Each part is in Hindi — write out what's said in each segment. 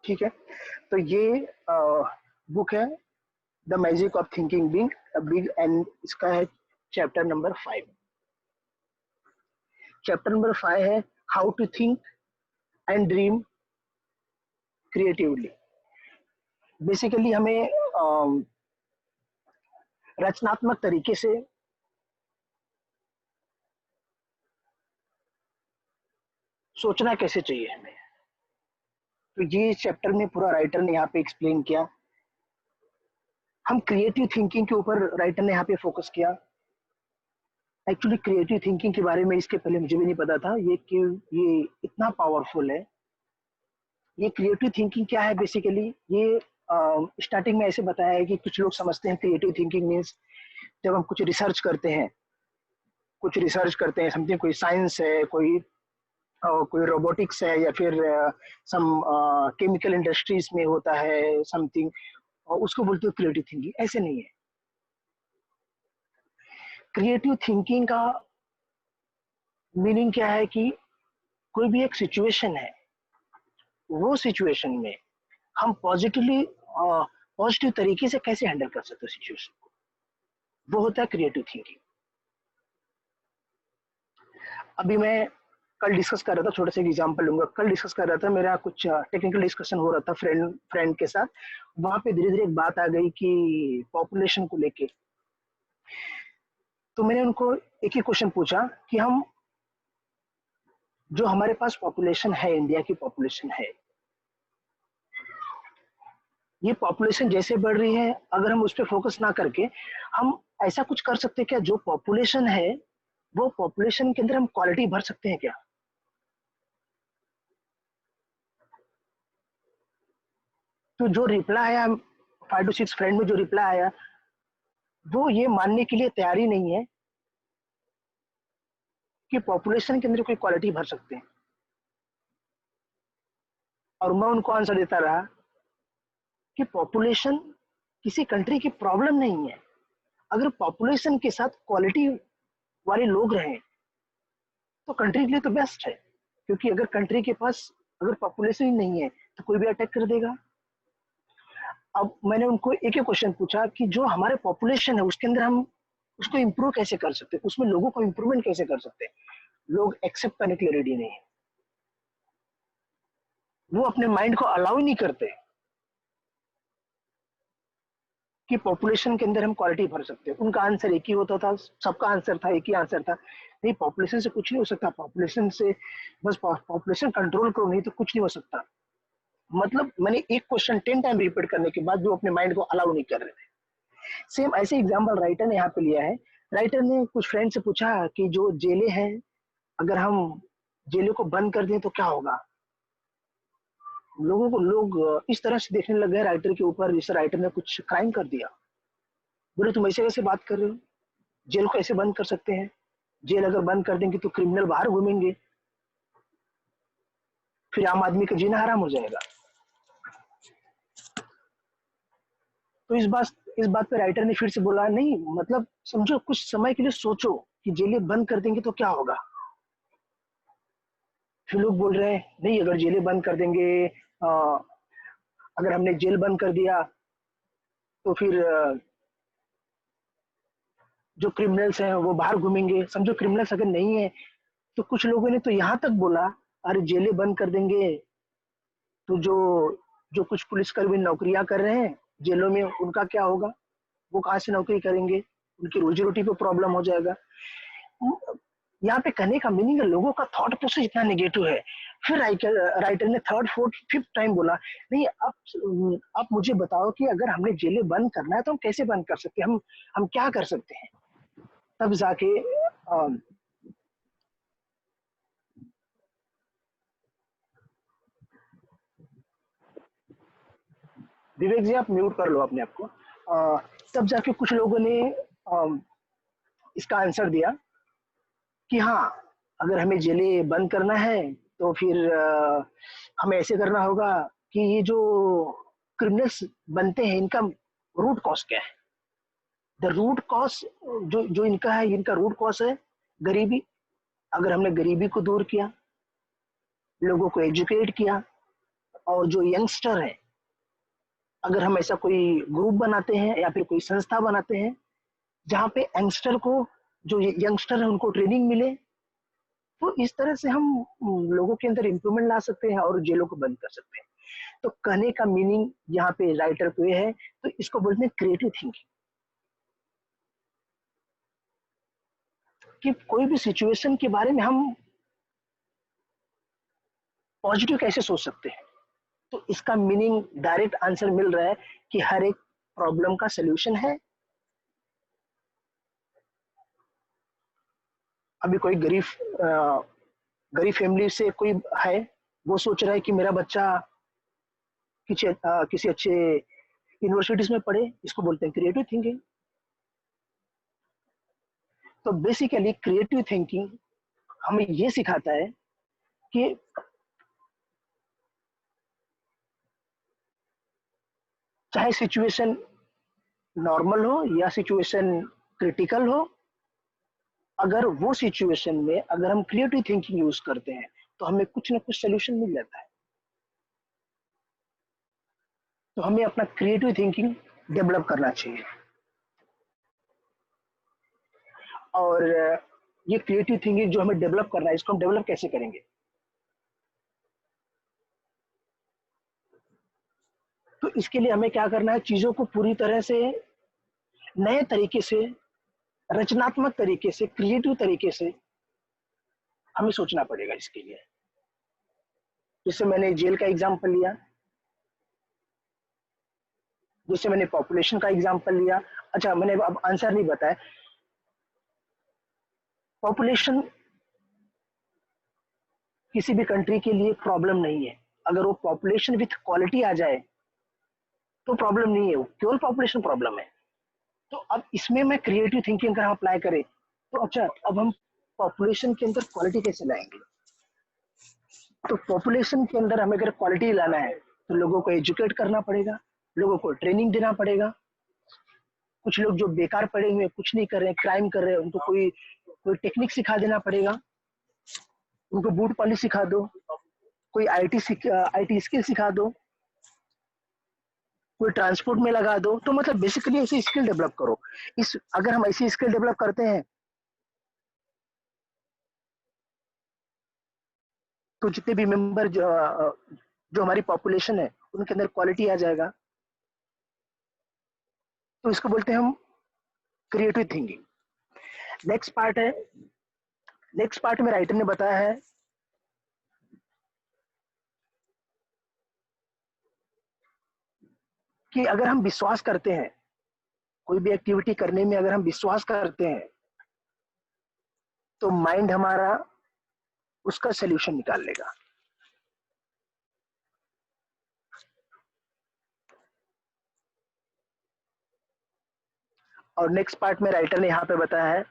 ठीक है, तो ये बुक है the magic of thinking big big, and इसका है चैप्टर नंबर 5। चैप्टर नंबर 5 है how to think and dream creatively. Basically हमें रचनात्मक तरीके से सोचना कैसे चाहिए हमें, तो ये चैप्टर में पूरा राइटर ने यहाँ पे एक्सप्लेन किया। हम क्रिएटिव थिंकिंग के ऊपर राइटर ने यहाँ पे फोकस किया। एक्चुअली क्रिएटिव थिंकिंग के बारे में इसके पहले मुझे भी नहीं पता था ये कि ये इतना पावरफुल है। ये क्रिएटिव थिंकिंग क्या है बेसिकली, ये स्टार्टिंग में ऐसे बताया है कि कुछ लोग समझते हैं क्रिएटिव थिंकिंग मीन्स जब हम कुछ रिसर्च करते हैं समथिंग, कोई साइंस है, कोई रोबोटिक्स है, या फिर सम केमिकल इंडस्ट्रीज में होता है समथिंग, और उसको बोलते हो क्रिएटिव थिंकिंग। ऐसे नहीं है। क्रिएटिव थिंकिंग का मीनिंग क्या है कि कोई भी एक सिचुएशन है, वो सिचुएशन में हम पॉजिटिव तरीके से कैसे हैंडल कर सकते हैं सिचुएशन को, वो होता है क्रिएटिव थिंकिंग। अभी मैं कल डिस्कस कर रहा था, छोटा सा एग्जांपल लूंगा। कल डिस्कस कर रहा था, मेरा कुछ टेक्निकल डिस्कशन हो रहा था फ्रेंड के साथ। वहां पे धीरे धीरे एक बात आ गई कि पॉपुलेशन को लेके। तो मैंने उनको एक ही क्वेश्चन पूछा कि हम जो हमारे पास पॉपुलेशन है, इंडिया की पॉपुलेशन है, ये पॉपुलेशन जैसे बढ़ रही है, अगर हम उस पर फोकस ना करके हम ऐसा कुछ कर सकते हैं क्या, जो पॉपुलेशन है वो पॉपुलेशन के अंदर हम क्वालिटी भर सकते हैं क्या? तो जो रिप्लाई आया 5 to 6 फ्रेंड में, जो रिप्लाई आया वो ये मानने के लिए तैयार ही नहीं है कि पॉपुलेशन के अंदर कोई क्वालिटी भर सकते हैं। और मैं उनको आंसर देता रहा कि पॉपुलेशन किसी कंट्री की प्रॉब्लम नहीं है। अगर पॉपुलेशन के साथ क्वालिटी वाले लोग रहें तो कंट्री के लिए तो बेस्ट है, क्योंकि अगर कंट्री के पास अगर पॉपुलेशन ही नहीं है तो कोई भी अटैक कर देगा। अब मैंने उनको एक ही क्वेश्चन पूछा कि जो हमारे पॉपुलेशन है उसके अंदर हम उसको इम्प्रूव कैसे कर सकते हैं, उसमें लोगों को इम्प्रूवमेंट कैसे कर सकते हैं। लोग एक्सेप्ट करने के लिए रेडी नहीं है, वो अपने माइंड को अलाउ ही नहीं करते कि पॉपुलेशन के अंदर हम क्वालिटी भर सकते हैं। उनका आंसर एक ही होता था, सबका आंसर था एक ही आंसर था, नहीं पॉपुलेशन से कुछ नहीं हो सकता, पॉपुलेशन से बस पॉपुलेशन कंट्रोल करो, नहीं तो कुछ नहीं हो सकता। मतलब मैंने एक क्वेश्चन 10 टाइम रिपीट करने के बाद भी वो अपने माइंड को अलाउ नहीं कर रहे थे। सेम ऐसे एग्जाम्पल राइटर ने यहाँ पे लिया है। राइटर ने कुछ फ्रेंड से पूछा कि जो जेलें हैं, अगर हम जेलों को बंद कर दें तो क्या होगा। लोग इस तरह से देखने लग गए राइटर के ऊपर जैसे राइटर ने कुछ क्राइम कर दिया। बोले तुम ऐसे कैसे बात कर रहे हो, जेल को ऐसे बंद कर सकते हैं, जेल अगर बंद कर देंगे तो क्रिमिनल बाहर घूमेंगे, फिर आम आदमी का जीना हराम हो जाएगा। तो इस बात पे राइटर ने फिर से बोला नहीं, मतलब समझो, कुछ समय के लिए सोचो कि जेलें बंद कर देंगे तो क्या होगा। फिर लोग बोल रहे हैं नहीं, अगर जेलें बंद कर देंगे, अगर हमने जेल बंद कर दिया तो फिर जो क्रिमिनल्स हैं वो बाहर घूमेंगे। समझो क्रिमिनल्स अगर नहीं है तो कुछ लोगों ने तो यहाँ तक बोला अरे जेलें बंद कर देंगे तो जो कुछ पुलिसकर्मी नौकरियां कर रहे हैं जेलों में उनका क्या होगा, वो कहाँ से नौकरी करेंगे, उनकी रोजी रोटी पे प्रॉब्लम हो जाएगा। यहाँ पे कहने का मीनिंग है लोगों का थॉट प्रोसेस इतना नेगेटिव है। फिर राइटर ने थर्ड फोर्थ फिफ्थ टाइम बोला नहीं, आप मुझे बताओ कि अगर हमने जेलें बंद करना है तो हम कैसे बंद कर सकते हैं, हम क्या कर सकते हैं। तब जाके विवेक जी आप म्यूट कर लो अपने आप को। तब जाके कुछ लोगों ने इसका आंसर दिया कि हाँ, अगर हमें जेलें बंद करना है तो फिर हमें ऐसे करना होगा कि ये जो क्रिमिनल्स बनते हैं इनका रूट कॉज क्या है। द रूट कॉज जो जो इनका है, इनका रूट कॉज है गरीबी। अगर हमने गरीबी को दूर किया, लोगों को एजुकेट किया और जो यंगस्टर है, अगर हम ऐसा कोई ग्रुप बनाते हैं या फिर कोई संस्था बनाते हैं जहाँ पे यंगस्टर को, जो यंगस्टर है उनको ट्रेनिंग मिले, तो इस तरह से हम लोगों के अंदर इम्प्रूवमेंट ला सकते हैं और जेलों को बंद कर सकते हैं। तो कहने का मीनिंग यहाँ पे राइटर को ये है, तो इसको बोलते हैं क्रिएटिव थिंकिंग, कि कोई भी सिचुएशन के बारे में हम पॉजिटिव कैसे सोच सकते हैं। तो इसका मीनिंग डायरेक्ट आंसर मिल रहा है कि हर एक प्रॉब्लम का सलूशन है। अभी कोई गरीब फैमिली से कोई है, वो सोच रहा है कि मेरा बच्चा किसी अच्छे यूनिवर्सिटीज में पढ़े, इसको बोलते हैं क्रिएटिव थिंकिंग। तो बेसिकली क्रिएटिव थिंकिंग हमें ये सिखाता है कि चाहे सिचुएशन नॉर्मल हो या सिचुएशन क्रिटिकल हो, अगर वो सिचुएशन में अगर हम क्रिएटिव थिंकिंग यूज करते हैं तो हमें कुछ ना कुछ सोल्यूशन मिल जाता है। तो हमें अपना क्रिएटिव थिंकिंग डेवलप करना चाहिए। और ये क्रिएटिव थिंकिंग जो हमें डेवलप करना है, इसको हम डेवलप कैसे करेंगे? तो इसके लिए हमें क्या करना है, चीजों को पूरी तरह से नए तरीके से, रचनात्मक तरीके से, क्रिएटिव तरीके से हमें सोचना पड़ेगा इसके लिए। जैसे मैंने जेल का एग्जाम्पल लिया, जैसे मैंने पॉपुलेशन का एग्जाम्पल लिया। अच्छा, मैंने अब आंसर नहीं बताया। पॉपुलेशन किसी भी कंट्री के लिए प्रॉब्लम नहीं है। अगर वो पॉपुलेशन विथ क्वालिटी आ जाए तो प्रॉब्लम नहीं है, वो केवल पॉपुलेशन प्रॉब्लम है। तो अब इसमें मैं क्रिएटिव थिंकिंग का अप्लाई करें तो अच्छा, अब हम पॉपुलेशन के अंदर क्वालिटी कैसे लाएंगे? तो पॉपुलेशन के अंदर हमें अगर क्वालिटी लाना है तो लोगों को एजुकेट करना पड़ेगा, लोगों को ट्रेनिंग देना पड़ेगा। कुछ लोग जो बेकार पड़े हुए, कुछ नहीं कर रहे, क्राइम कर रहे हैं, उनको कोई कोई टेक्निक सिखा देना पड़ेगा। उनको बूट पॉलिश सिखा दो, कोई आईटी स्किल सिखा दो, कोई ट्रांसपोर्ट में लगा दो। तो मतलब बेसिकली ऐसी स्किल डेवलप करो। इस अगर हम ऐसी स्किल डेवलप करते हैं तो जितने भी मेंबर जो हमारी पॉपुलेशन है उनके अंदर क्वालिटी आ जाएगा। तो इसको बोलते हैं हम क्रिएटिव थिंकिंग। नेक्स्ट पार्ट है, नेक्स्ट पार्ट में राइटर ने बताया है कि अगर हम विश्वास करते हैं, कोई भी एक्टिविटी करने में अगर हम विश्वास करते हैं तो माइंड हमारा उसका सोल्यूशन निकाल लेगा। और नेक्स्ट पार्ट में राइटर ने यहाँ पे बताया है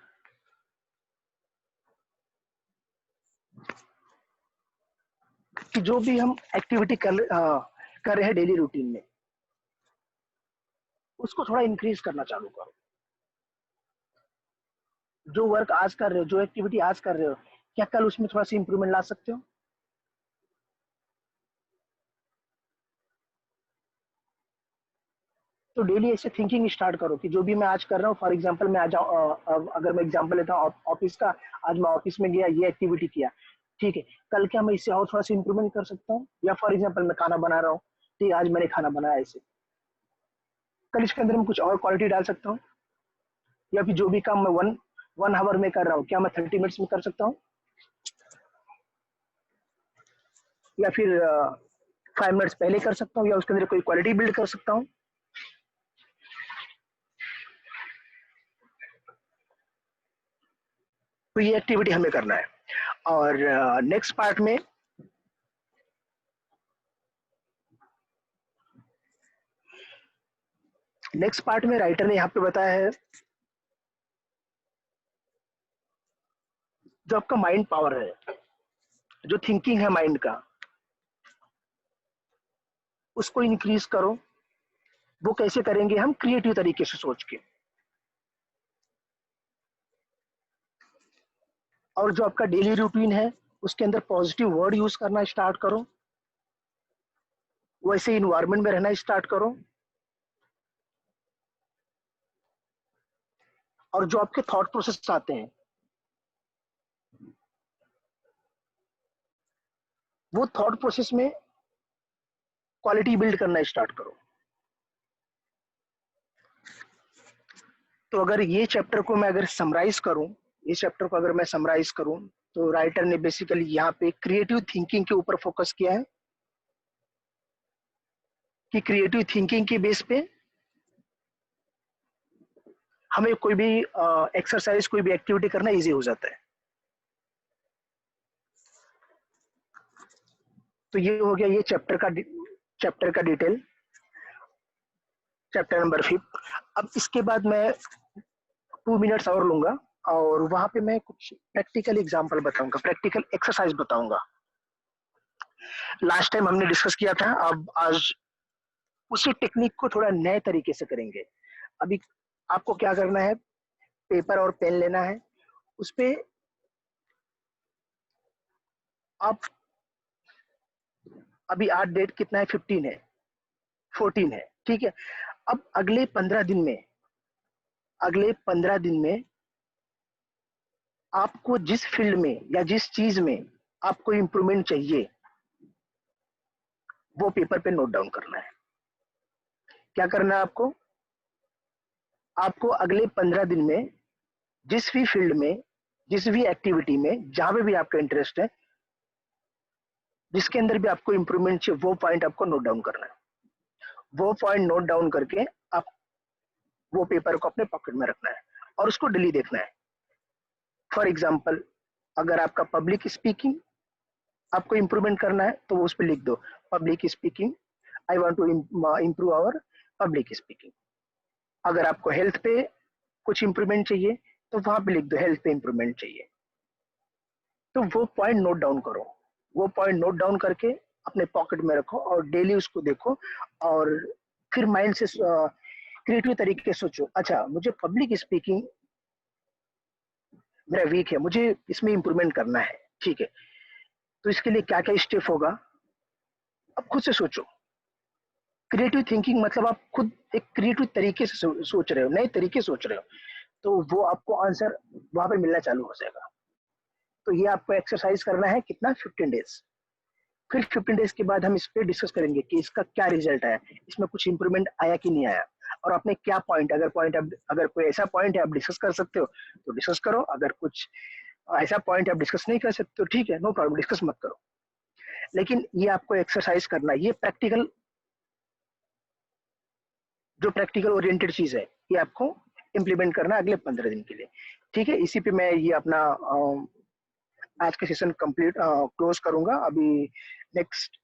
कि जो भी हम एक्टिविटी कर रहे हैं डेली रूटीन में, उसको थोड़ा इंक्रीज करना चालू करो। जो वर्क आज कर रहे हो, जो एक्टिविटी आज कर रहे हो, क्या कल उसमें थोड़ा सा इंप्रूवमेंट ला सकते हो? तो डेली ऐसे थिंकिंग स्टार्ट करो कि जो भी मैं आज कर रहा हूँ, फॉर एग्जांपल मैं आज अगर मैं एग्जांपल लेता हूँ ऑफिस का, आज मैं ऑफिस में गया, ये एक्टिविटी किया, ठीक है, कल क्या मैं इससे और थोड़ा सा इंप्रूवमेंट कर सकता हूँ? या फॉर एग्जांपल मैं खाना बना रहा हूँ, ठीक है, आज मैंने खाना बनाया, ऐसे कल इसके अंदर मैं कुछ और क्वालिटी डाल सकता हूँ। या फिर जो भी काम मैं वन वन आवर में कर रहा हूँ, क्या मैं 30 मिनट्स में कर सकता हूँ? या फिर 5 मिनट्स पहले कर सकता हूँ, या उसके अंदर कोई क्वालिटी बिल्ड कर सकता हूँ? तो ये एक्टिविटी हमें करना है। और नेक्स्ट पार्ट में राइटर ने यहाँ पे बताया है जो आपका माइंड पावर है, जो थिंकिंग है माइंड का, उसको इंक्रीज करो। वो कैसे करेंगे? हम क्रिएटिव तरीके से सोच के। और जो आपका डेली रूटीन है उसके अंदर पॉजिटिव वर्ड यूज करना स्टार्ट करो। वैसे इन्वायरमेंट में रहना स्टार्ट करो, और जो आपके थॉट प्रोसेस आते हैं वो थॉट प्रोसेस में क्वालिटी बिल्ड करना स्टार्ट करो। तो अगर ये चैप्टर को मैं अगर समराइज करूं, इस चैप्टर को अगर मैं समराइज करूं, तो राइटर ने बेसिकली यहाँ पे क्रिएटिव थिंकिंग के ऊपर फोकस किया है कि क्रिएटिव थिंकिंग के बेस पे हमें कोई भी एक्सरसाइज, कोई भी एक्टिविटी करना इजी हो जाता है। तो ये हो गया ये चैप्टर का डिटेल, चैप्टर नंबर 5। अब इसके बाद मैं 2 मिनट्स और लूंगा और वहां पे मैं कुछ प्रैक्टिकल एग्जांपल बताऊंगा, प्रैक्टिकल एक्सरसाइज बताऊंगा। लास्ट टाइम हमने डिस्कस किया था, अब आज उसी टेक्निक को थोड़ा नए तरीके से करेंगे। अभी आपको क्या करना है, पेपर और पेन लेना है, उस पे आप, अभी आज डेट कितना है, 15 है, 14 है, ठीक है। अब अगले 15 दिन में आपको जिस फील्ड में या जिस चीज में आपको इंप्रूवमेंट चाहिए वो पेपर पे नोट डाउन करना है। क्या करना है आपको, आपको अगले 15 दिन में जिस भी फील्ड में, जिस भी एक्टिविटी में, जहां पे भी आपका इंटरेस्ट है, जिसके अंदर भी आपको इंप्रूवमेंट चाहिए, वो पॉइंट आपको नोट डाउन करना है। वो पॉइंट नोट डाउन करके आप वो पेपर को अपने पॉकेट में रखना है और उसको डेली देखना है। फॉर एग्जाम्पल, अगर आपका पब्लिक स्पीकिंग आपको इंप्रूवमेंट करना है तो वो उस पर लिख दो, public speaking, I want to improve our public speaking. अगर आपको हेल्थ पे कुछ इंप्रूवमेंट चाहिए तो वहां पे लिख दो, हेल्थ पे इंप्रूवमेंट चाहिए। तो वो पॉइंट नोट डाउन करो, वो पॉइंट नोट डाउन करके अपने पॉकेट में रखो और डेली उसको देखो, और फिर माइंड से क्रिएटिव तरीके से सोचो, अच्छा मुझे पब्लिक स्पीकिंग मेरा वीक है, मुझे इसमें इंप्रूवमेंट करना है, ठीक है। तो इसके लिए क्या क्या स्टेप होगा, अब खुद से सोचो। क्रिएटिव थिंकिंग मतलब आप खुद एक क्रिएटिव तरीके से सोच रहे हो, नए तरीके सोच रहे हो, तो वो आपको आंसर वहां पे मिलना चालू हो जाएगा। तो ये आपको एक्सरसाइज करना है कितना, 15 डेज। फिर 15 डेज के बाद हम इस पे डिस्कस करेंगे कि इसका क्या रिजल्ट आया, इसमें कुछ इंप्रूवमेंट आया कि नहीं आया, और आपने क्या पॉइंट, अगर कोई ऐसा पॉइंट है आप डिस्कस कर सकते हो तो डिस्कस करो, अगर कुछ ऐसा पॉइंट आप डिस्कस नहीं कर सकते तो ठीक है, नो प्रॉब्लम, डिस्कस मत करो। लेकिन ये आपको एक्सरसाइज करना है, ये प्रैक्टिकल, जो प्रैक्टिकल ओरिएंटेड चीज है, ये आपको इम्प्लीमेंट करना है अगले 15 दिन के लिए, ठीक है। इसी पे मैं ये अपना आज का सेशन कंप्लीट क्लोज करूंगा। अभी नेक्स्ट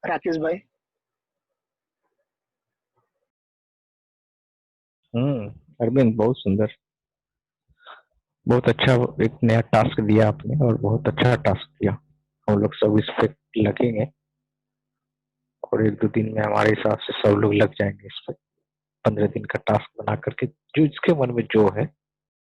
राकेश भाई। अरविंद, बहुत सुंदर, बहुत अच्छा। एक नया टास्क दिया आपने और बहुत अच्छा टास्क दिया। हम लोग सब इस पे लगेंगे और 1-2 दिन में हमारे हिसाब से सब लोग लग जाएंगे इस पे। 15 दिन का टास्क बना करके जो जिसके मन में जो है